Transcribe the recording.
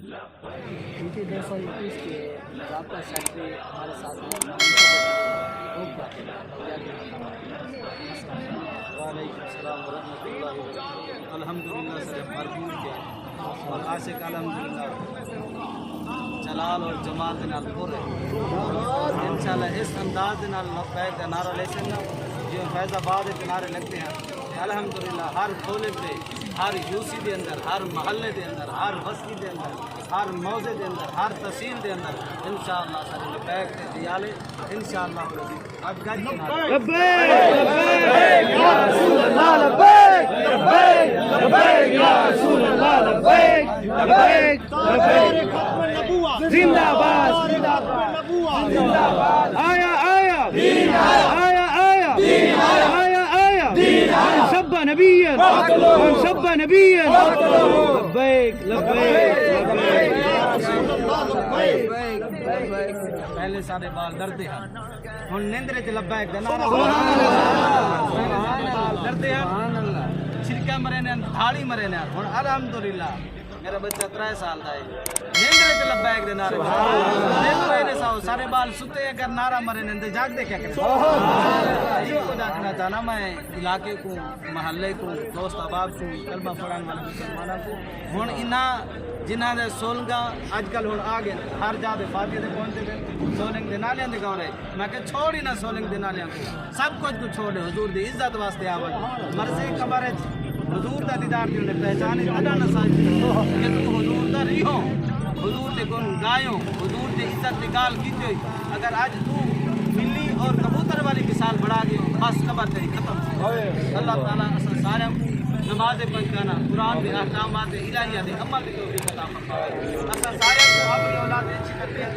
ان کی 221 کے ضابطہ سیکرٹری ہمارے ساتھ ہیں. وعلیکم السلام ورحمۃ اللہ وبرکاتہ. الحمدللہ سر مرحوم کے اور عاشق الحمدللہ جلال اور جمال دے نال پورے انشاءاللہ اس انداز دے نال لبیک کا نعرہ لے سکنا جو فیض آباد کے نعرے لگتے ہیں. الحمدللہ ہر کھولے پہ ہر یوسی دے اندر ہر محلے دے اندر ہر بستی دے اندر ہر موضے دے اندر ہر تحصیل دے اندر انشاءاللہ سر لبیک تے دیالے انشاءاللہ. اب گاجی لبیک لبیک یا رسول اللہ لبیک لبیک لبیک یا رسول اللہ لبیک لبیک لبیک زندہ باد زندہ باد. آیا آیا دین آیا آیا آیا دین آیا آیا آیا دین آیا سب نبیًا من سب نبیًا لبیک لبیک لبیک یا رسول اللہ لبیک. پہلے سارے بال ڈردے ہیں ہن نندرے تے لبیک دا نعرہ ڈردے ہیں چھڑکا مرے نے تھاڑی مرے نے ہن الحمدللہ میرا بچہ 3 سال دا ہے نندرے تے لبیک دے نعرے دیکھو اے ساو سارے بال ستے اگر نعرہ مرے نے تے جاگ دے کیا کرے. یہ کو دیکھنا چاہنا میں علاقے کو محلے کو دوست احباب کو کلمہ پڑھنے والے مسلمانوں کو ہن انہاں جنہاں دے سولگا اج کل ہن آ گئے ہر جا دے فاتحے دے پہنچے گئے سولنگ دے نالیاں دے گاؤں رہے میں کہ چھوڑ ہی نہ سولنگ دے نالیاں کو سب کچھ کو چھوڑے حضور دی عزت واسطے آوے مرضی قبر ہے حضور دا دیدار دی انہیں پہچانے ادا نہ ساج کہ تو حضور دا ریہو حضور دے گن گایوں حضور دے عزت دی گال کیتے ہوئی اگر آج تو ملی اور کبوتر والی مثال بڑھا گئے بس قبر تیری ختم. اللہ تعالیٰ اصل سارے نماز پڑھنا قرآن کے احکامات الہیہ دے عمل کی توفیق عطا فرمائے. اصل سارے کو اپنی اولاد اچھی کرتے ہیں.